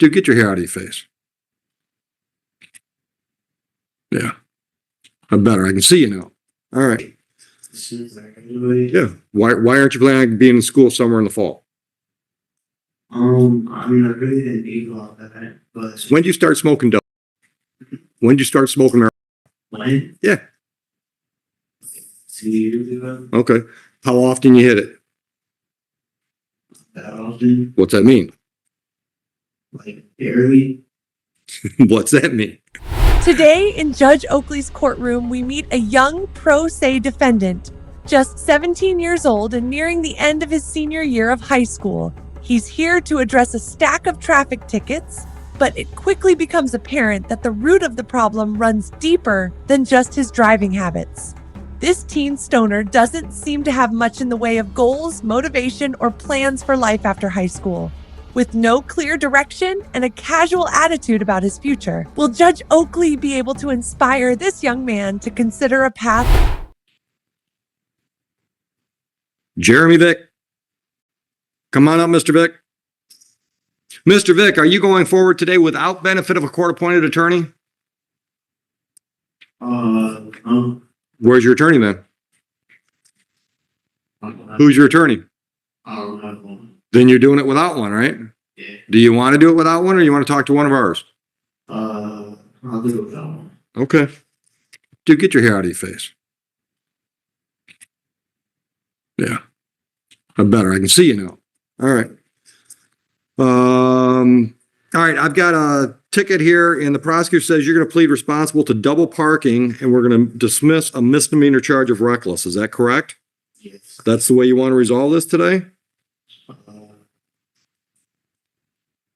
Dude, get your hair out of your face. Yeah. I'm better. I can see you now. All right. Yeah. Why aren't you planning on being in school somewhere in the fall? I mean, I really didn't eat a lot of that, but When did you start smoking dope? When did you start smoking marijuana? when? Yeah. 2 years ago, Okay. How often you hit it? that often, What's that mean? like barely. What's that mean? Today in Judge Oakley's courtroom, we meet a young pro se defendant, just 17 years old and nearing the end of his senior year of high school. He's here to address a stack of traffic tickets, but it quickly becomes apparent that the root of the problem runs deeper than just his driving habits. This teen stoner doesn't seem to have much in the way of goals, motivation, or plans for life after high school. With no clear direction and a casual attitude about his future, will Judge Oakley be able to inspire this young man to consider a path? Jeremy Vick. Come on up, Mr. Vick. Mr. Vick, are you going forward today without benefit of a court-appointed attorney? Where's your attorney then? Who's your attorney? I don't have one. Then you're doing it without one, right? Yeah. Do you want to do it without one, or you want to talk to one of ours? I'll do it without one. Okay. Dude, get your hair out of your face. Yeah. I'm better. I can see you now. All right. All right. I've got a ticket here, and the prosecutor says you're going to plead responsible to double parking, and we're going to dismiss a misdemeanor charge of reckless. Is that correct? Yes. That's the way you want to resolve this today?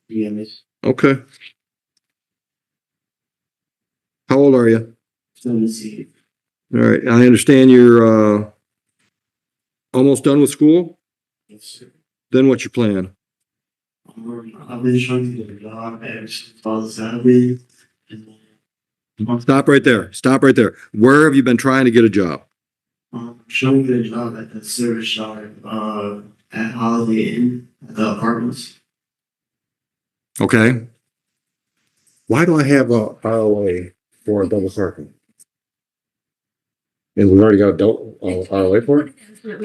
Yes. Okay. How old are you? Let me see. All right. I understand you're almost done with school. Yes, sir. Then what's your plan? I've been trying to get a job ever since I was 7. And then Stop right there. Stop right there. Where have you been trying to get a job? trying to get a job at the service shop at Holiday Inn at the apartments. Okay. Why do I have a ROA for a double parking? And we've already got a ROA for it?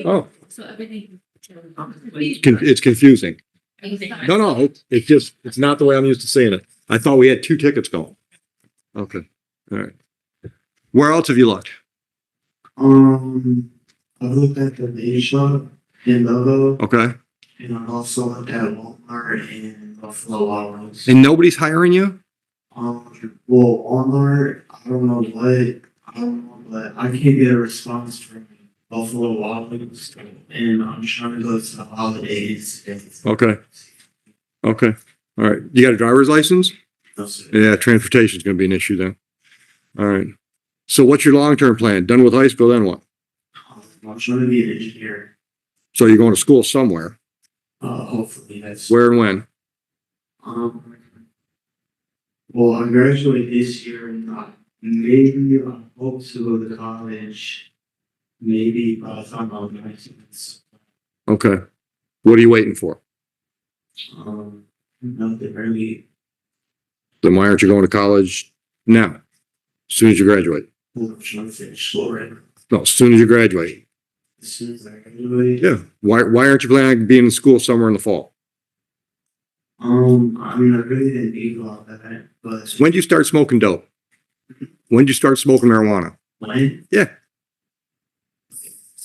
Oh, So everything. it's confusing. No, it's not the way I'm used to saying it. I thought we had 2 tickets going. Okay. All right. Where else have you looked? I looked at the baby shop in Logo, Okay. and I also looked at Walmart and Buffalo Wild Wings. And nobody's hiring you? Well, Walmart, I don't know, but I can't get a response from Buffalo Wild Wings, and I'm trying to go to the holidays. Okay. Okay. All right. You got a driver's license? No, sir. Yeah, transportation is going to be an issue then. All right. So what's your long-term plan? Done with high school, then what? I'm trying to be an engineer. So you're going to school somewhere. Hopefully that's Where and when? Well, I graduate this year, and maybe I hope to go to college. Maybe by the time I'm 19. Okay. What are you waiting for? Nothing really. Then why aren't you going to college now? As soon as you graduate. I'm trying to finish school right now. No, as soon as you graduate. As soon as I graduate. Yeah. Why aren't you planning on being in school somewhere in the fall? I mean, I really didn't eat a lot of that, but When did you start smoking dope? When did you start smoking marijuana? when? Yeah.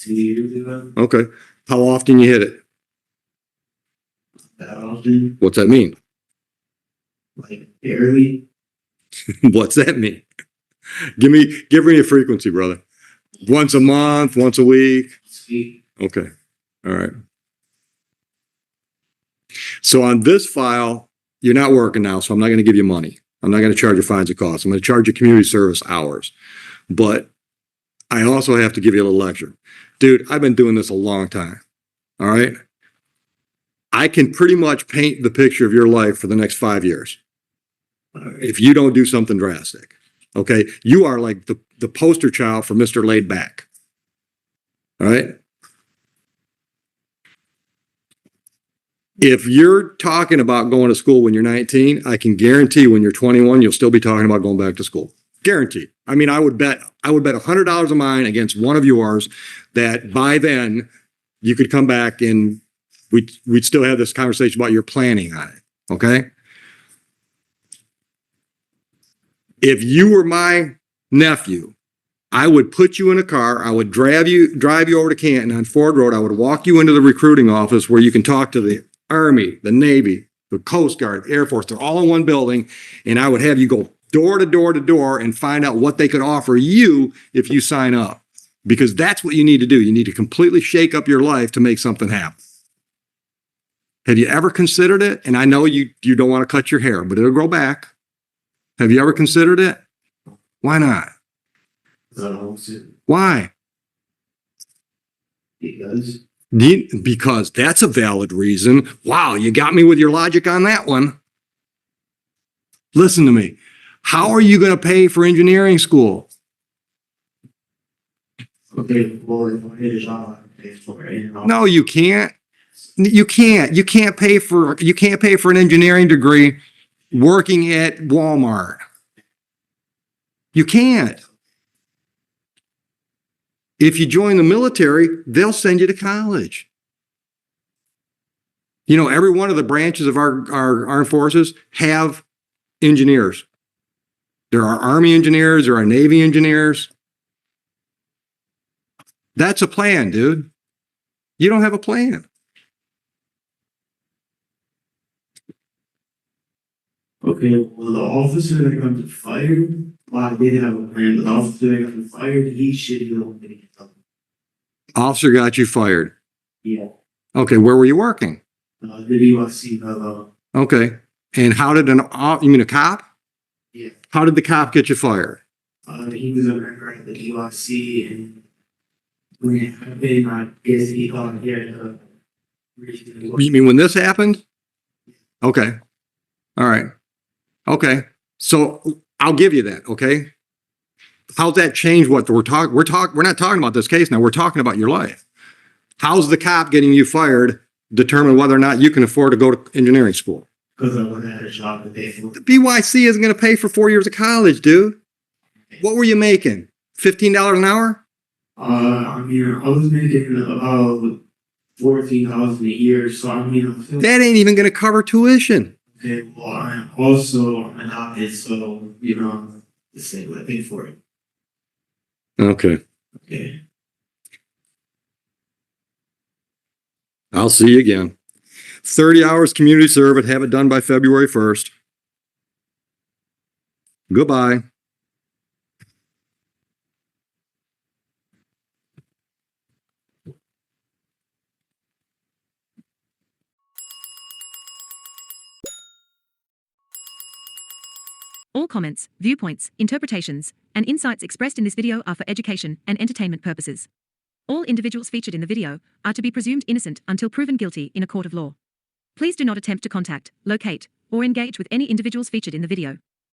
2 years ago, Okay. How often you hit it? that often, What's that mean? like barely. What's that mean? Give me a frequency, brother. Once a month, once a week. Speak. Okay. All right. So on this file, you're not working now, so I'm not going to give you money. I'm not going to charge you fines and costs. I'm going to charge you community service hours. But I also have to give you a little lecture. Dude, I've been doing this a long time. All right. I can pretty much paint the picture of your life for the next 5 years. If you don't do something drastic. Okay. You are like the poster child for Mr. Laid Back. All right. If you're talking about going to school when you're 19, I can guarantee when you're 21, you'll still be talking about going back to school. Guaranteed. I mean, I would bet $100 of mine against one of yours that by then you could come back and we'd still have this conversation about your planning on it. Okay. If you were my nephew, I would put you in a car. I would drive you over to Canton on Ford Road. I would walk you into the recruiting office where you can talk to the Army, the Navy, the Coast Guard, Air Force. They're all in one building. And I would have you go door to door to door and find out what they could offer you if you sign up. Because that's what you need to do. You need to completely shake up your life to make something happen. Have you ever considered it? And I know you don't want to cut your hair, but it'll grow back. Have you ever considered it? Why not? Why? Because that's a valid reason. Wow, you got me with your logic on that one. Listen to me. How are you going to pay for engineering school? Okay, well, if I get a job, I can pay for it. No, you can't. You can't pay for an engineering degree working at Walmart. You can't. If you join the military, they'll send you to college. You know, every one of the branches of our armed forces have engineers. There are Army engineers, there are Navy engineers. That's a plan, dude. You don't have a plan. Okay, well, the officer that got me fired, well, I did have a plan, but the officer that got me fired, he should be able to get something. Officer got you fired. Yeah. Okay, where were you working? The USC, Okay, and how did you mean a cop? Yeah. How did the cop get you fired? He was a member at the USC, and when it happened, I guess he thought he had a reason. You mean when this happened? Okay. All right. Okay. So I'll give you that. Okay. How's that change what we're talking? We're not talking about this case now. We're talking about your life. How's the cop getting you fired determine whether or not you can afford to go to engineering school? Because I wouldn't have a job to pay for. The BYC isn't going to pay for 4 years of college, dude. What were you making? $15 an hour? I mean, I was making about $14,000 a year, so I mean, I feel That ain't even going to cover tuition. okay. Well, I'm also adopted, so you know, the same way I pay for it. Okay. Okay. I'll see you again. 30 hours community service. Have it done by February 1st. Goodbye. All comments, viewpoints, interpretations, and insights expressed in this video are for education and entertainment purposes. All individuals featured in the video are to be presumed innocent until proven guilty in a court of law. Please do not attempt to contact, locate, or engage with any individuals featured in the video.